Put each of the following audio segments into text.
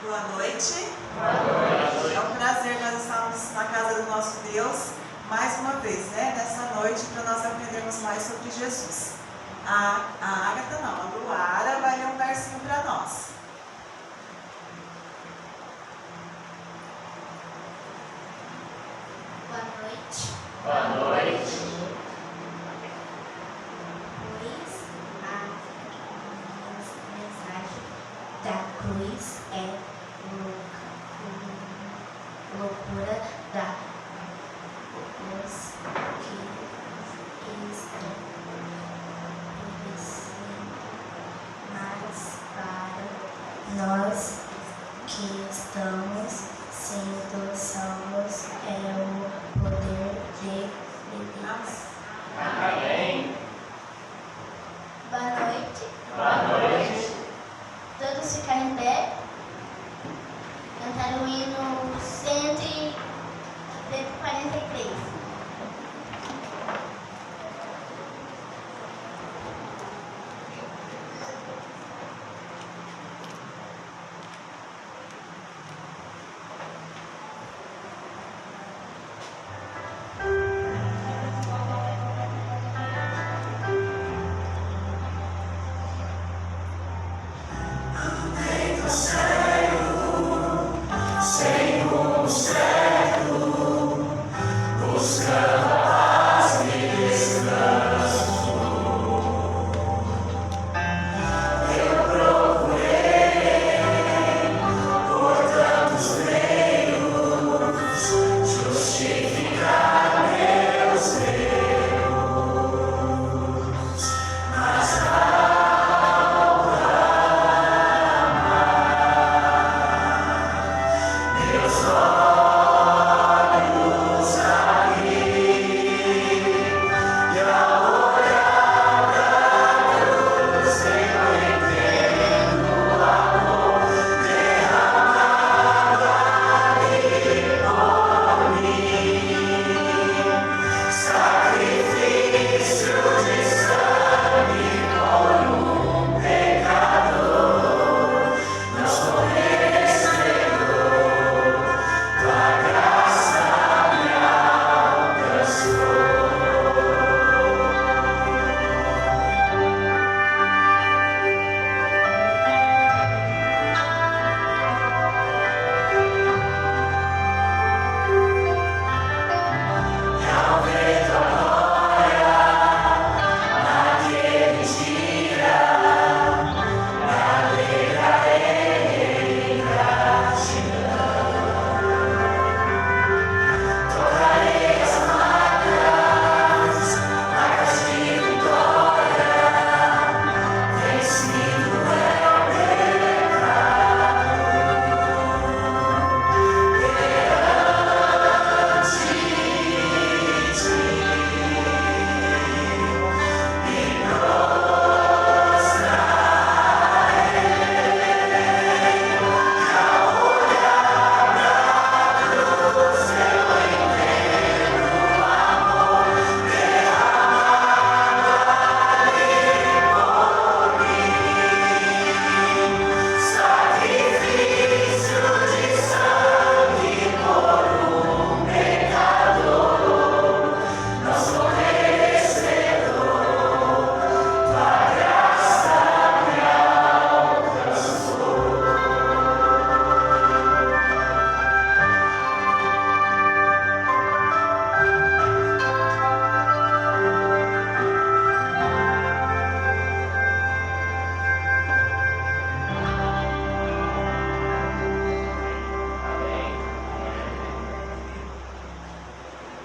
Boa noite. Boa noite. É um prazer nós estarmos na casa do nosso Deus mais uma vez, nessa noite, para nós aprendermos mais sobre Jesus. A Agatha não, a Luara vai ler um versinho para nós. Boa noite. Boa noite. Pois a mensagem da cruz é loucura da os que estão perecendo, mas para nós que estamos sendo salvos é o poder de Deus. Amém. Boa noite. Boa noite. Todos ficarem em pé. Cantar o hino 143.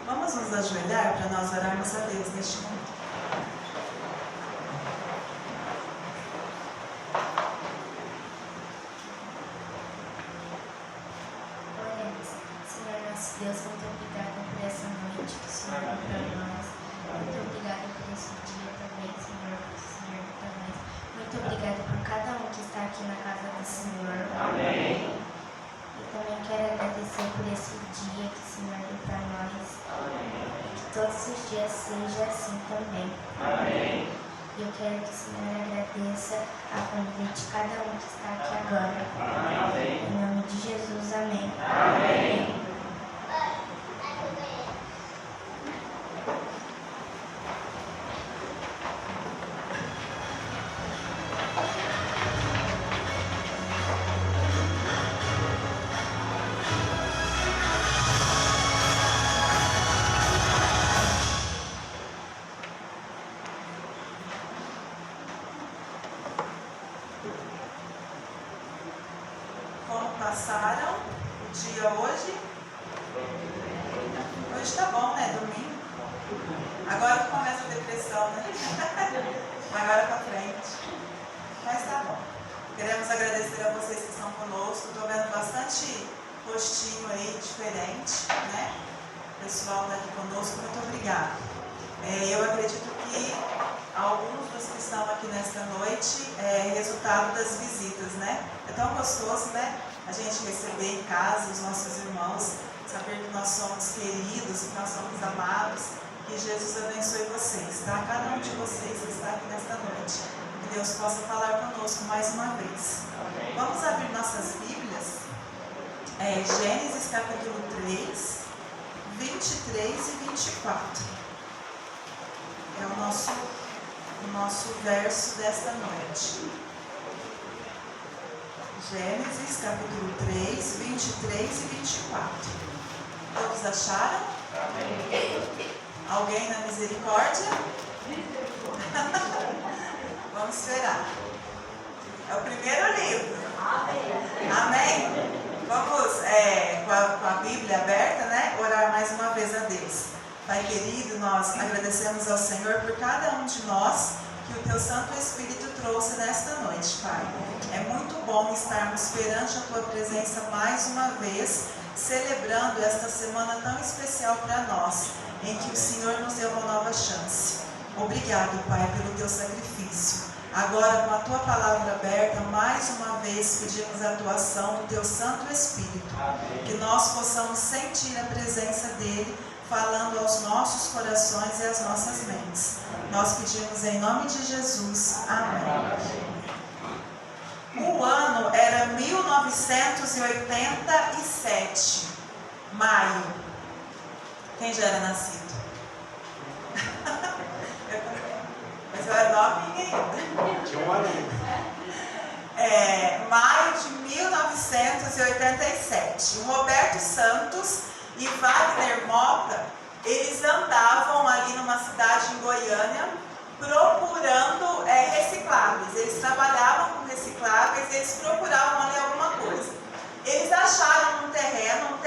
Vamos nos ajoelhar para nós orarmos a Deus neste momento. Oremos. Senhor nosso Deus, muito obrigada por essa noite que o Senhor deu para nós. Muito obrigada por esse dia também, Senhor, que o Senhor deu para nós. Muito obrigada por cada um que está aqui na casa do Senhor. Amém. E também quero agradecer por esse dia que o Senhor deu para nós. E que todos os dias seja assim também. Amém. E eu quero que o Senhor agradeça a família de cada um que está aqui agora. Amém. Em nome de Jesus. Amém. Amém. Como passaram o dia hoje? Hoje tá bom, né? Domingo. Agora começa a depressão, né? Agora pra frente. Mas tá bom. Queremos agradecer a vocês que estão conosco. Estou vendo bastante rostinho aí diferente, né? O pessoal tá aqui conosco, muito obrigado. Eu acredito que alguns dos que estão aqui nesta noite é resultado das visitas, né? É tão gostoso, né? A gente receber em casa os nossos irmãos, saber que nós somos queridos, que nós somos amados, que Jesus abençoe vocês, tá? Cada um de vocês que está aqui nesta noite. Que Deus possa falar conosco mais uma vez. Vamos abrir nossas Bíblias. Gênesis capítulo 3, 23 e 24. É o nosso verso desta noite. Gênesis capítulo 3, 23 e 24. Todos acharam? Amém. Alguém na misericórdia? Vamos esperar. É o primeiro livro. Amém? Vamos, com a Bíblia aberta, né? Orar mais uma vez a Deus. Pai querido, nós agradecemos ao Senhor por cada um de nós que o Teu Santo Espírito trouxe nesta noite, Pai. É muito bom estarmos perante a Tua presença mais uma vez, celebrando esta semana tão especial para nós, em que o Senhor nos deu uma nova chance. Obrigado, Pai, pelo Teu sacrifício. Agora, com a Tua palavra aberta, mais uma vez pedimos a atuação do Teu Santo Espírito, que nós possamos sentir a presença dEle, falando aos nossos corações e às nossas mentes. Nós pedimos em nome de Jesus. Amém. O ano era 1987, maio. Quem já era nascido? Mas eu era novinha ainda. Tinha um aninho. Maio de 1987. O Roberto Santos e Wagner Mota, eles andavam ali numa cidade em Goiânia procurando recicláveis. Eles trabalhavam com recicláveis e eles procuravam ali alguma coisa. Eles acharam um terreno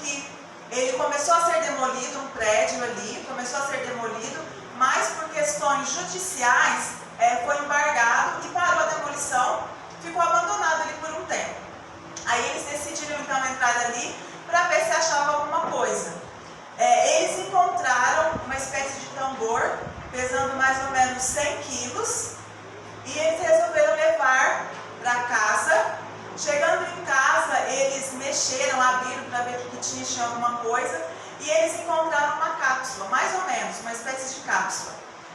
que ele começou a ser demolido, um prédio ali, começou a ser demolido, mas por questões judiciais foi embargado e parou a demolição, ficou abandonado ali por um tempo. Aí eles decidiram então entrar ali para ver se achava alguma coisa. Eles encontraram uma espécie de tambor, pesando mais ou menos 100 quilos, e eles resolveram levar para casa. Chegando em casa, eles mexeram, abriram para ver o que tinha alguma coisa, e eles encontraram uma cápsula, mais ou menos, uma espécie de cápsula.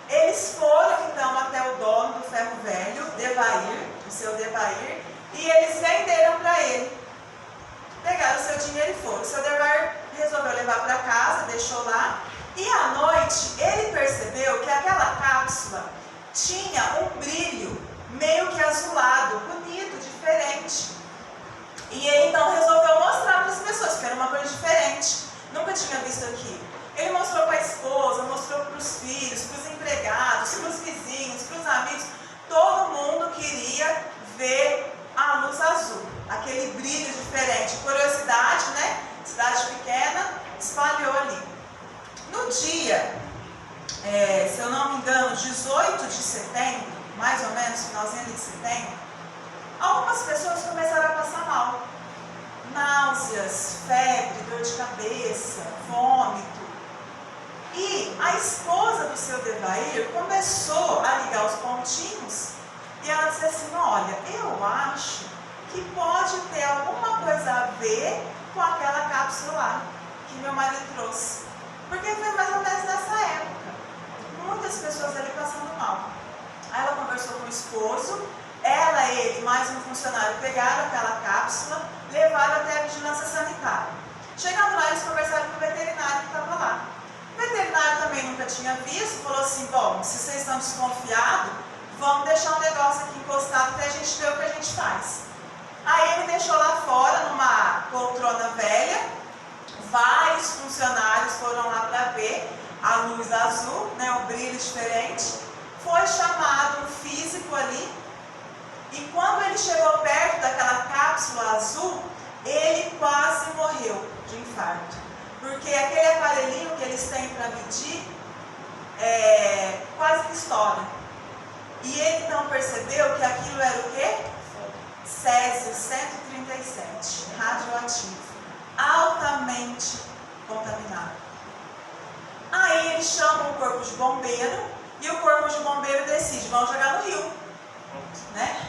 Eles foram então até o dono do ferro velho, Devair, o seu Devair, e eles venderam para ele. Pegaram o seu dinheiro e foram. O seu Devair resolveu levar para casa, deixou lá, e à noite ele percebeu que aquela cápsula tinha um brilho meio que azulado, bonito, diferente. E ele então resolveu mostrar para as pessoas, que era uma coisa diferente. Nunca tinha visto aquilo. Ele mostrou para a esposa, mostrou para os filhos, para os empregados, para os vizinhos, para os amigos. Todo mundo queria ver a luz azul, aquele brilho diferente. Curiosidade, né? Cidade pequena, espalhou ali. No dia, se eu não me engano, 18 de setembro, mais ou menos, finalzinho de setembro, algumas pessoas começaram a passar mal. Náuseas, febre, dor de cabeça, vômito. E a esposa do seu Devair começou a ligar os pontinhos e ela disse assim: olha, eu acho que pode ter alguma coisa a ver com aquela cápsula lá que meu marido trouxe. Porque foi mais ou menos nessa época. Muitas pessoas ali passando mal. Aí ela conversou com o esposo, ela, ele, mais um funcionário pegaram aquela cápsula, levaram Chegando lá, eles conversaram com o veterinário que estava lá. O veterinário também nunca tinha visto, falou assim, bom, se vocês estão desconfiados, vamos deixar um negócio aqui encostado para a gente ver o que a gente faz. Aí ele deixou lá fora, numa poltrona velha, vários funcionários foram lá para ver a luz azul, né, o brilho diferente. Foi chamado um físico ali, e quando ele chegou perto daquela cápsula azul, ele quase morreu de infarto. Porque aquele aparelhinho que eles têm para medir, quase que estoura. E ele não percebeu que aquilo era o quê? Césio 137, radioativo, altamente contaminado. Aí eles chamam o corpo de bombeiro, e o corpo de bombeiro decide, vamos jogar no rio, né?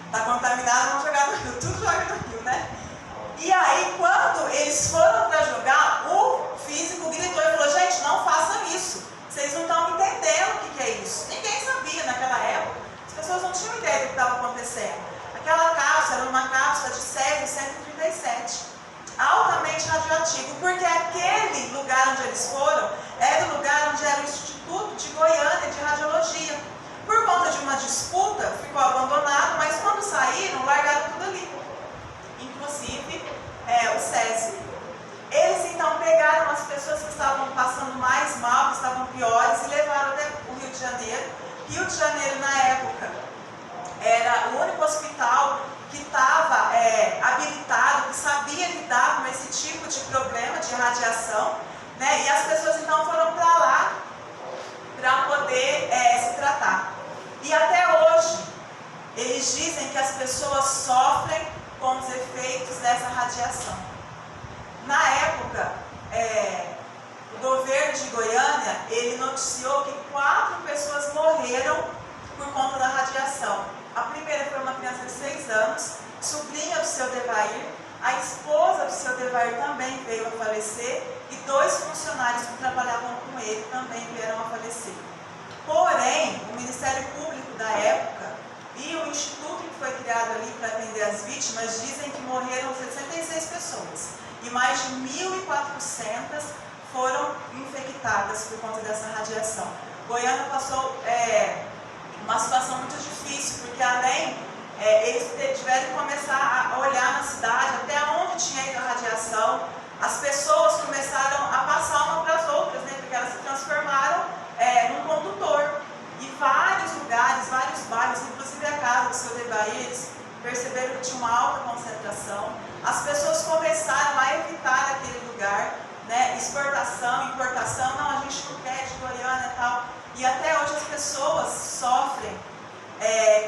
Está contaminado, vamos jogar no rio, tudo joga no rio, né? E aí, quando eles foram para jogar, o físico gritou e falou, gente, não façam isso, vocês não estão entendendo o que é isso. Ninguém sabia naquela época, as pessoas não tinham ideia do que estava acontecendo. Aquela cápsula era uma cápsula de césio 137, altamente radioativo, porque aquele lugar onde eles foram era o lugar onde era o Instituto de Goiânia de Radiologia. Por conta de uma disputa, ficou abandonado, mas quando saíram, largaram tudo ali, inclusive o césio. Eles então pegaram as pessoas que estavam passando mais mal, que estavam piores, e levaram até o Rio de Janeiro. Rio de Janeiro, na época, era o único hospital que estava habilitado, que sabia lidar com esse tipo de problema de radiação, né? E as pessoas então foram para lá para poder se tratar. E até hoje, eles dizem que as pessoas sofrem com os efeitos dessa radiação. Na época, o governo de Goiânia, ele noticiou que 4 pessoas morreram por conta da radiação. A primeira foi uma criança de 6 anos, sobrinha do seu Devair, a esposa do seu Devair também veio a falecer, e 2 funcionários que trabalhavam com ele também vieram a falecer. Porém, o Ministério Público da época e o instituto que foi criado ali para atender as vítimas dizem que morreram 66 pessoas e mais de 1.400 foram infectadas por conta dessa radiação. Goiânia passou uma situação muito difícil, porque além, eles tiveram que começar a olhar na cidade até onde tinha ido a radiação. As pessoas começaram a passar uma para as outras, né, porque elas se transformaram num condutor. E vários lugares, vários bairros, inclusive a casa do seu Devair, eles perceberam que tinha uma alta concentração. As pessoas começaram a evitar aquele lugar, né, exportação, importação, não, a gente não quer de Goiânia e tal. E até hoje as pessoas sofrem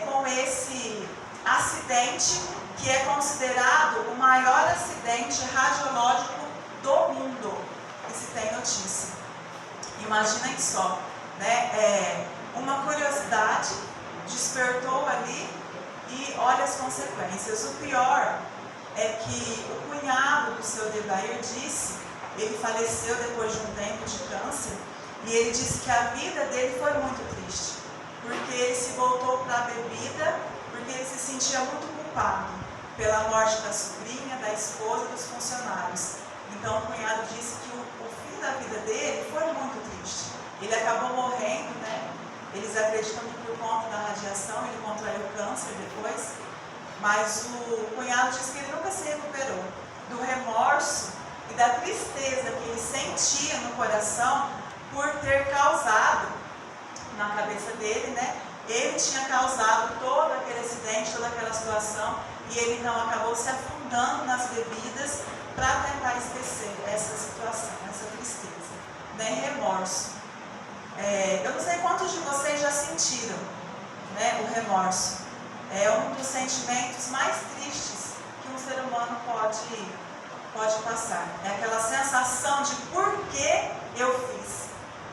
com esse acidente, que é considerado o maior acidente radiológico do mundo, que se tem notícia. Imaginem só, né? Uma curiosidade despertou ali e olha as consequências. O pior é que o cunhado do seu Devair disse, ele faleceu depois de um tempo de câncer, e ele disse que a vida dele foi muito triste, porque ele se voltou para a bebida, porque ele se sentia muito culpado pela morte da sobrinha, da esposa e dos funcionários. Então o cunhado disse que o fim da vida dele foi muito triste. Ele acabou morrendo, né? Eles acreditam que por conta da radiação ele contraiu câncer depois, mas o cunhado disse que ele nunca se recuperou do remorso e da tristeza que ele sentia no coração por ter causado, na cabeça dele, né? Ele tinha causado todo aquele acidente, toda aquela situação, e ele então acabou se afundando nas bebidas para tentar esquecer essa situação, essa tristeza, nem remorso. Eu não sei quantos de vocês já sentiram, né, o remorso. É um dos sentimentos mais tristes que um ser humano pode passar. É aquela sensação de por que eu fiz,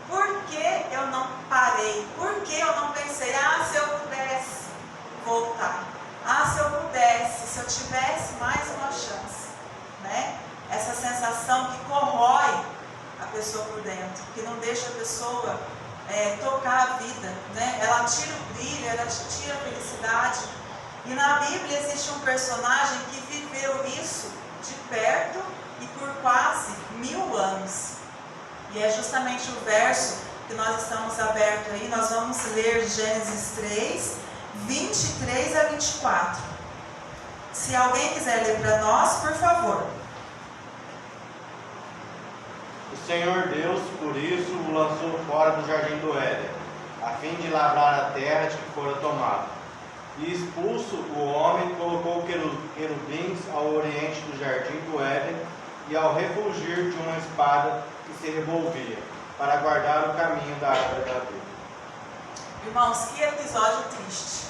por que eu não parei, por que eu não pensei, se eu pudesse voltar, se eu pudesse, se eu tivesse mais uma chance, né? Essa sensação que corrói a pessoa por dentro, que não deixa a pessoa tocar a vida, né? Ela tira o brilho, ela tira a felicidade. E na Bíblia existe um personagem que viveu isso de perto e por quase 1000 anos. E é justamente o verso que nós estamos abertos aí, nós vamos ler Gênesis 3, 23 a 24. Se alguém quiser ler para nós, por favor. O Senhor Deus, por isso, o lançou fora do jardim do Éden, a fim de lavrar a terra de que fora tomado. E expulso o homem, colocou querubins ao oriente do jardim do Éden e ao refulgir de uma espada que se revolvia, para guardar o caminho da árvore da vida. Irmãos, que episódio triste.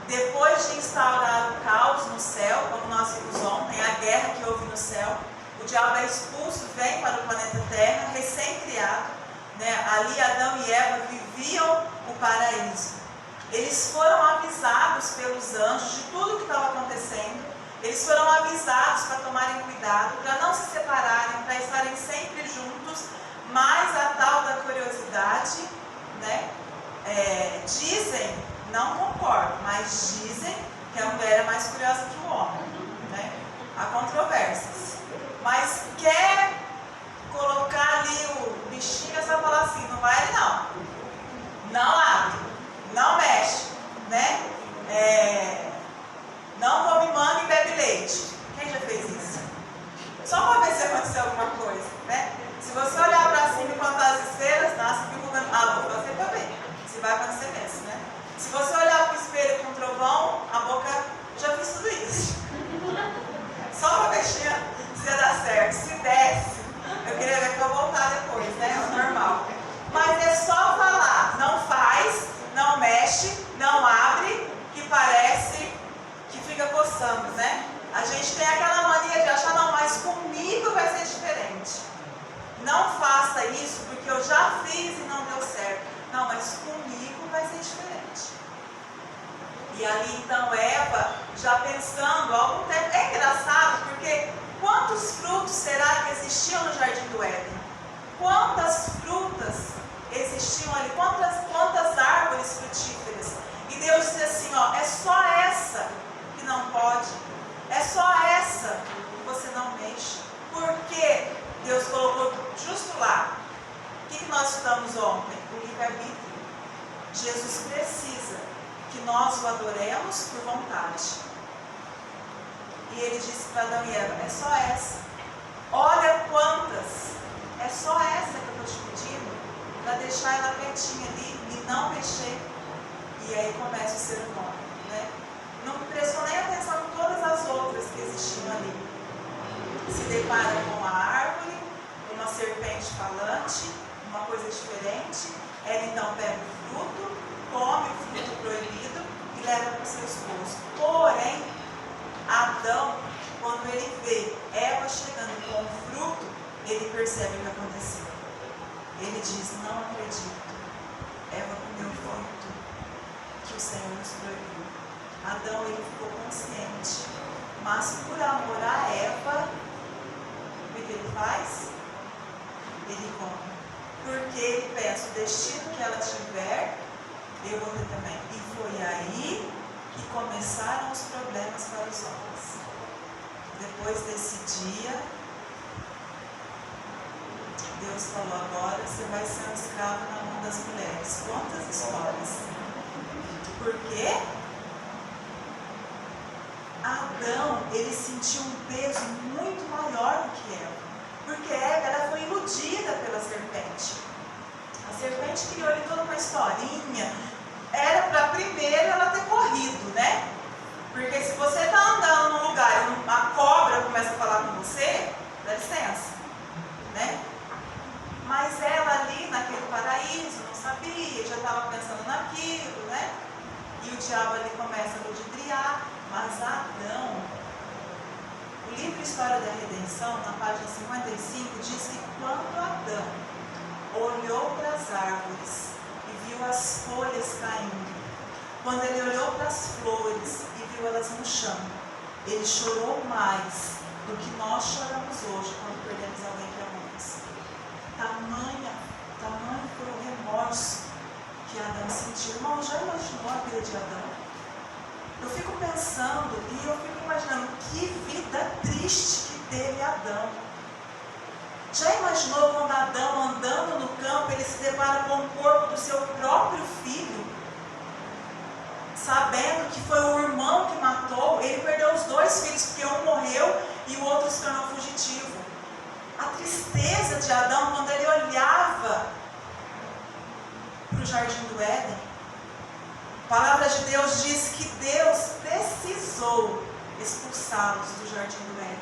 Depois de instaurar o caos no céu, como nós vimos ontem, a guerra que houve no céu, o diabo é expulso, vem para o planeta Terra, recém-criado, né? Ali Adão e Eva viviam o paraíso. Eles foram avisados pelos anjos de tudo o que estava acontecendo. Eles foram avisados para tomarem cuidado, para não se separarem, para estarem sempre juntos. Mas a tal da curiosidade, né? Dizem, não concordo, mas dizem que a mulher é mais curiosa que o homem, né? Há controvérsias. Mas quer colocar ali o bichinho, você vai falar assim, não vai não. Não abre, não mexe, né? Não come manga e bebe leite. Quem já fez isso? Só para ver se aconteceu alguma coisa, né? Se você olhar para cima e contar as estrelas, nasce divulgando, vou fazer também. Se vai acontecer mesmo, né? Se você olhar para o espelho com um trovão, a boca, já fiz tudo isso. Só para ver se ia dar certo. Se desse, eu queria ver para eu voltar depois, né? É o normal. Mas é só falar, não faz, não mexe, não abre, que parece que fica coçando, né? A gente tem aquela mania de achar, não, mas comigo vai ser diferente. Não faça isso porque eu já fiz e não deu certo. Não, mas comigo vai ser diferente. E ali então Eva, já pensando há algum tempo, é engraçado porque quantos frutos será que existiam no jardim do Éden? Quantas frutas existiam ali? Quantas árvores frutíferas? E Deus disse assim, é só essa que não pode. É só essa que você não mexe. Porque Deus colocou justo lá. O que nós estudamos ontem? O livre-arbítrio. Jesus precisa que nós o adoremos por vontade. E ele disse para Adão e Eva, é só essa. Olha quantas. É só essa que eu estou te pedindo, para deixar ela quietinha ali e não mexer. E aí começa o ser humano, né? Não prestou nem atenção em todas as outras que existiam ali. Se depara com a árvore, uma serpente falante, uma coisa diferente. Ela então pega o fruto, come o fruto proibido e leva para o seu esposo. Porém, Adão, quando ele vê Eva chegando com o fruto, ele percebe o que aconteceu. Ele diz, não acredito. Eva comeu o fruto que o Senhor nos proibiu. Adão, ele ficou consciente. Mas por amor a Eva, o que ele faz? Ele come. Porque ele pensa, o destino que ela tiver, eu vou ter também. E foi aí que começaram os problemas para os homens. Depois desse dia, Deus falou, agora você vai ser um escravo na mão das mulheres. Quantas histórias? Por quê? Adão, ele sentiu um peso muito maior do que Eva. Porque ela foi iludida pela serpente. A serpente criou ali toda uma historinha. Era para primeiro ela ter corrido, né? Porque se você está andando num lugar e uma cobra começa a falar com você, dá licença, né? Mas ela ali naquele paraíso não sabia, já estava pensando naquilo, né? E o diabo ali começa a ludibriar. Mas Adão, o livro História da Redenção, na página 55, diz que quando Adão olhou para as árvores e viu as folhas caindo, quando ele olhou para as flores e viu elas no chão, ele chorou mais do que nós choramos hoje quando perdemos alguém que amamos. Tamanho foi o remorso que Adão sentiu. Irmão, já imaginou a vida de Adão? Eu fico pensando e eu fico imaginando que vida triste que teve Adão. Já imaginou quando Adão, andando no campo, ele se depara com o corpo do seu próprio filho? Sabendo que foi o irmão que matou, ele perdeu os dois filhos, porque um morreu e o outro se tornou fugitivo. A tristeza de Adão quando ele olhava para o jardim do Éden. A palavra de Deus diz que Deus precisou expulsá-los do jardim do Éden.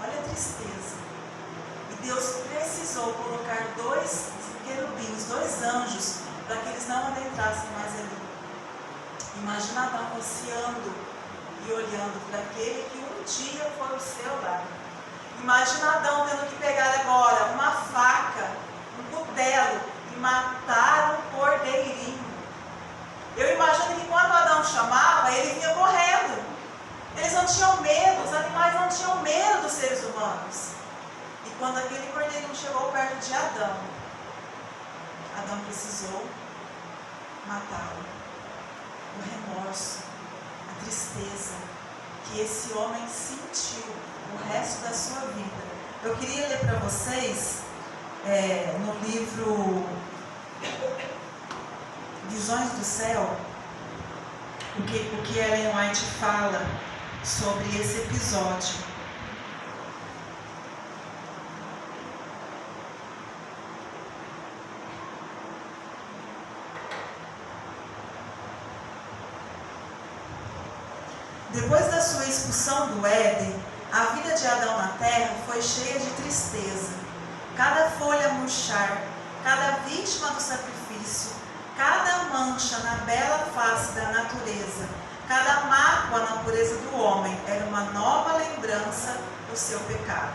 Olha a tristeza. E Deus precisou colocar dois querubins, dois anjos, para que eles não adentrassem mais ali. Imagina Adão ansiando e olhando para aquele que um dia foi o seu lar. Imagina Adão tendo que pegar agora uma faca, um cutelo e matar um cordeirinho. Eu imagino que quando Adão chamava, ele vinha correndo. Eles não tinham medo, os animais não tinham medo dos seres humanos. E quando aquele cordeirinho chegou perto de Adão, Adão precisou matá-lo. O remorso, a tristeza que esse homem sentiu o resto da sua vida. Eu queria ler para vocês no livro Visões do Céu, o que Ellen White fala sobre esse episódio. Depois da sua expulsão do Éden, a vida de Adão na terra foi cheia de tristeza. Cada folha a murchar, cada vítima do sacrifício, cada mancha na bela face da natureza, cada mácula na pureza do homem era uma nova lembrança do seu pecado.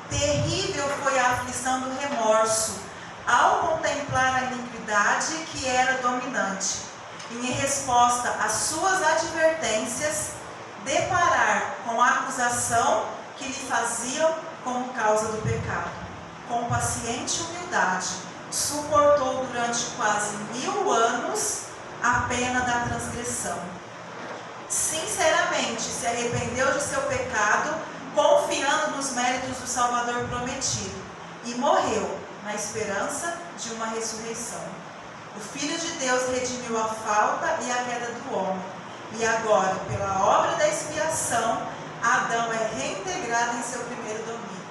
Terrível foi a aflição do remorso ao contemplar a iniquidade que era dominante. Em resposta às suas advertências, deparar com a acusação que lhe faziam como causa do pecado. Com paciente humildade, suportou durante quase 1000 anos a pena da transgressão. Sinceramente se arrependeu de seu pecado, confiando nos méritos do Salvador prometido, e morreu na esperança de uma ressurreição. O Filho de Deus redimiu a falta e a queda do homem. E agora, pela obra da expiação, Adão é reintegrado em seu primeiro domínio.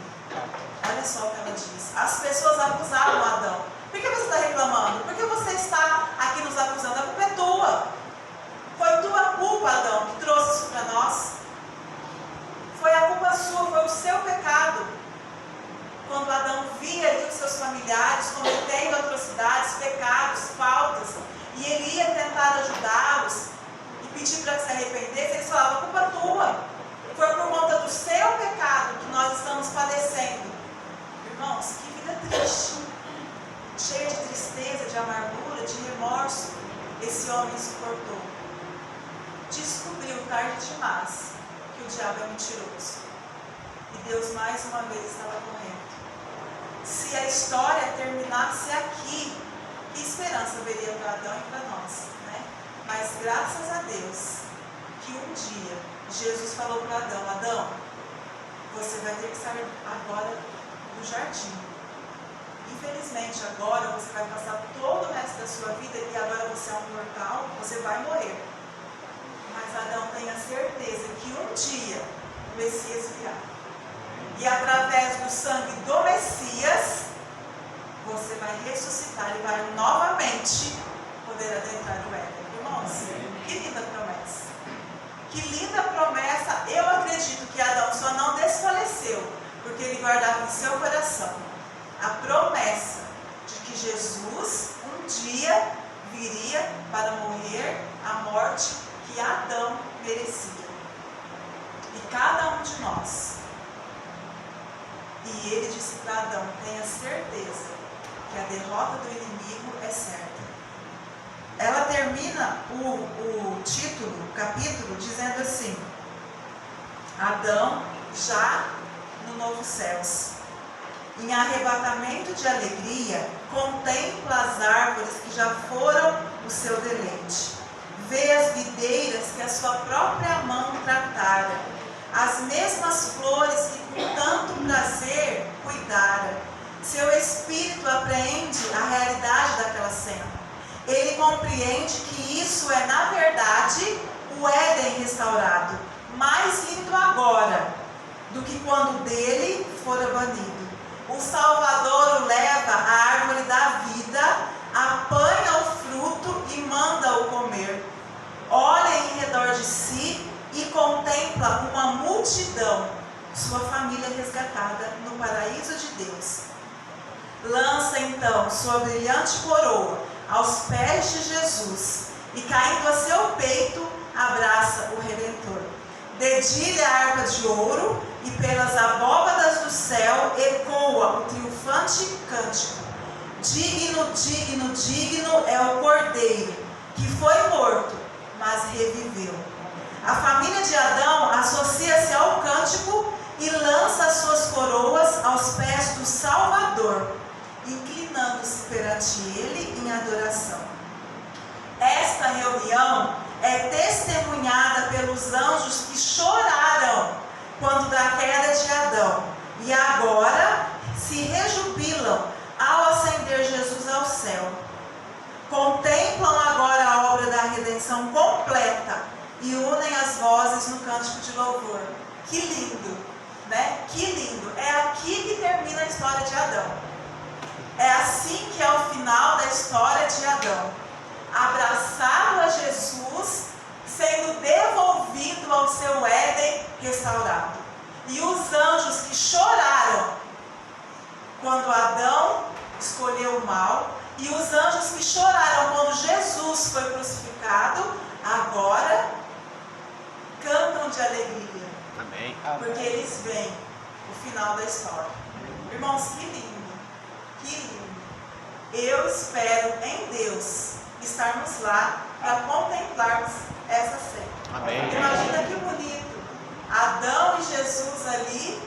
Olha só o que ela diz. As pessoas acusavam Adão. Por que você está reclamando? Por que você está aqui nos acusando? A culpa é tua. Foi tua culpa, Adão, que trouxe isso para nós. Foi a culpa sua, foi o seu pecado. Quando Adão via ali os seus familiares cometendo atrocidades, pecados, faltas, e ele ia tentar ajudá-los, pedir para que se arrependesse, eles falavam, a culpa é tua. Foi por conta do seu pecado que nós estamos padecendo. Irmãos, que vida triste. Cheia de tristeza, de amargura, de remorso, esse homem suportou. Descobriu tarde demais que o diabo é mentiroso. E Deus mais uma vez estava correto. Se a história terminasse aqui, que esperança haveria para Adão e para nós? Mas graças a Deus, que um dia Jesus falou para Adão, Adão, você vai ter que sair agora do jardim. Infelizmente agora você vai passar todo o resto da sua vida e agora você é um mortal, você vai morrer. Mas Adão, tenha certeza que um dia o Messias virá. E através do sangue do Messias, você vai ressuscitar e vai novamente poder adentrar o Éden. Irmãos, que linda promessa. Que linda promessa. Eu acredito que Adão só não desfaleceu porque ele guardava em seu coração a promessa de que Jesus um dia viria para morrer a morte que Adão merecia. E cada um de nós. E ele disse para Adão, tenha certeza que a derrota do inimigo é certa. Ela termina o título, o capítulo, dizendo assim, Adão já no novo céus. Em arrebatamento de alegria, contempla as árvores que já foram o seu deleite. Vê as videiras que a sua própria mão tratara, as mesmas flores que com tanto prazer cuidara. Seu espírito apreende a realidade daquela cena. Ele compreende que isso é, na verdade, o Éden restaurado, mais lindo agora do que quando dele fora banido. O Salvador o leva à árvore da vida, apanha o fruto e manda-o comer. Olha em redor de si e contempla uma multidão, sua família resgatada no paraíso de Deus. Lança então sua brilhante coroa aos pés de Jesus e, caindo a seu peito, abraça o Redentor. Dedilha a harpa de ouro e pelas abóbadas do céu ecoa o triunfante cântico. Digno, digno, digno é o Cordeiro, que foi morto, mas reviveu. A família de Adão associa-se ao cântico e lança suas coroas aos pés do Salvador, inclinando-se perante ele em adoração. Esta reunião é testemunhada pelos anjos que choraram quando da queda de Adão e agora se rejubilam ao ascender Jesus ao céu. Contemplam agora a obra da redenção completa e unem as vozes no cântico de louvor. Que lindo, né? Que lindo! É aqui que termina a história de Adão. É assim que é o final da história de Adão. Abraçado a Jesus, sendo devolvido ao seu Éden restaurado. E os anjos que choraram quando Adão escolheu o mal, e os anjos que choraram quando Jesus foi crucificado, agora cantam de alegria. Amém. Porque eles veem o final da história. Irmãos, que lindo, que lindo. Eu espero em Deus estarmos lá para contemplarmos essa cena. Amém. Imagina que bonito. Adão e Jesus ali.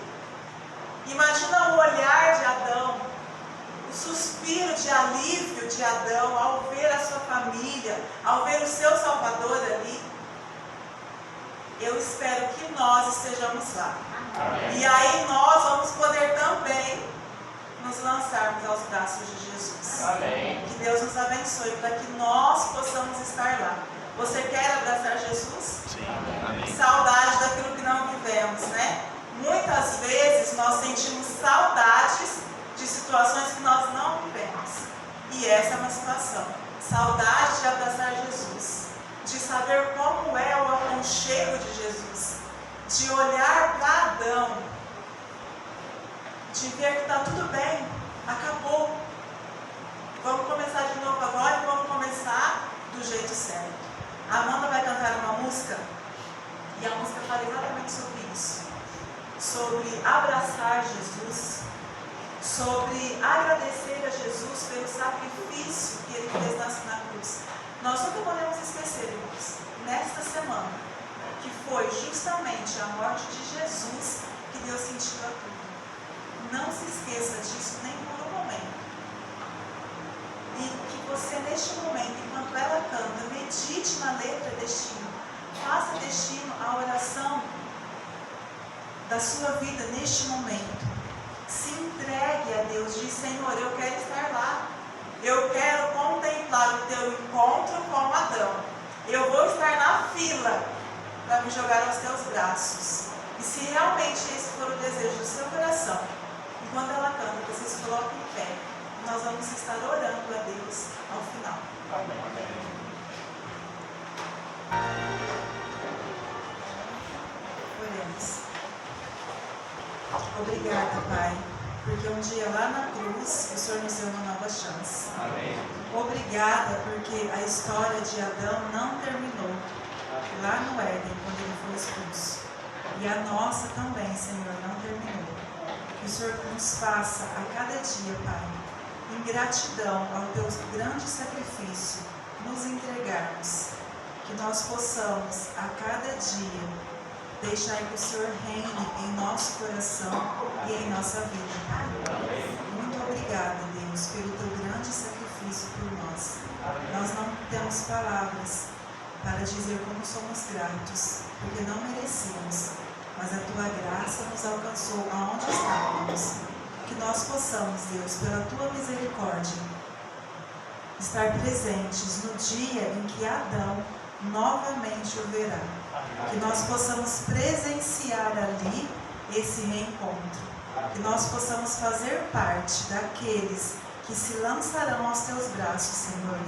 Imagina o olhar de Adão, o suspiro de alívio de Adão ao ver a sua família, ao ver o seu Salvador ali. Eu espero que nós estejamos lá. Amém. E aí nós vamos poder também nos lançarmos aos braços de Jesus. Amém. Que Deus nos abençoe para que nós possamos estar lá. Você quer abraçar Jesus? Sim. Amém. Saudade daquilo que não vivemos, né? Muitas vezes nós sentimos saudades de situações que nós não vivemos. E essa é uma situação. Saudade de abraçar Jesus. De saber como é o aconchego de Jesus. De olhar para Adão. De ver que está tudo bem. Acabou. Vamos começar de novo agora e vamos começar do jeito certo. A Amanda vai cantar uma música. E a música fala exatamente sobre isso. Sobre abraçar Jesus, sobre agradecer a Jesus pelo sacrifício que Ele fez na cruz. Nós nunca podemos esquecer, irmãos, nesta semana, que foi justamente a morte de Jesus que deu sentido a tudo. Não se esqueça disso nem por um momento. E que você, neste momento, enquanto ela canta, medite na letra deste hino. Faça deste hino a oração da sua vida neste momento. Se entregue a Deus, diz: Senhor, eu quero estar lá. Eu quero contemplar o teu encontro com Adão. Eu vou estar na fila para me jogar aos teus braços. E se realmente esse for o desejo do seu coração, enquanto ela canta, você se coloca em pé. Nós vamos estar orando a Deus ao final. Amém. Oremos. Obrigada, Pai, porque um dia lá na cruz o Senhor nos deu uma nova chance. Amém. Obrigada porque a história de Adão não terminou lá no Éden, quando ele foi expulso. E a nossa também, Senhor, não terminou. Que o Senhor nos faça a cada dia, Pai, em gratidão ao teu grande sacrifício, nos entregarmos. Que nós possamos a cada dia deixar que o Senhor reine em nosso coração e em nossa vida, Pai. Muito obrigada, Deus, pelo teu grande sacrifício por nós. Nós não temos palavras para dizer como somos gratos, porque não merecíamos, mas a tua graça nos alcançou aonde estávamos. que nós possamos, Deus, pela Tua misericórdia, estar presentes no dia em que Adão novamente o verá. Que nós possamos presenciar ali esse reencontro. Que nós possamos fazer parte daqueles que se lançarão aos Teus braços, Senhor.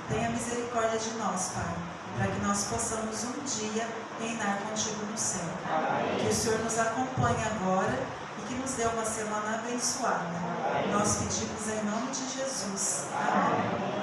Tenha misericórdia de nós, Pai, para que nós possamos um dia reinar contigo no céu. Que o Senhor nos acompanhe agora e que nos dê uma semana abençoada. Nós pedimos em nome de Jesus. Amém.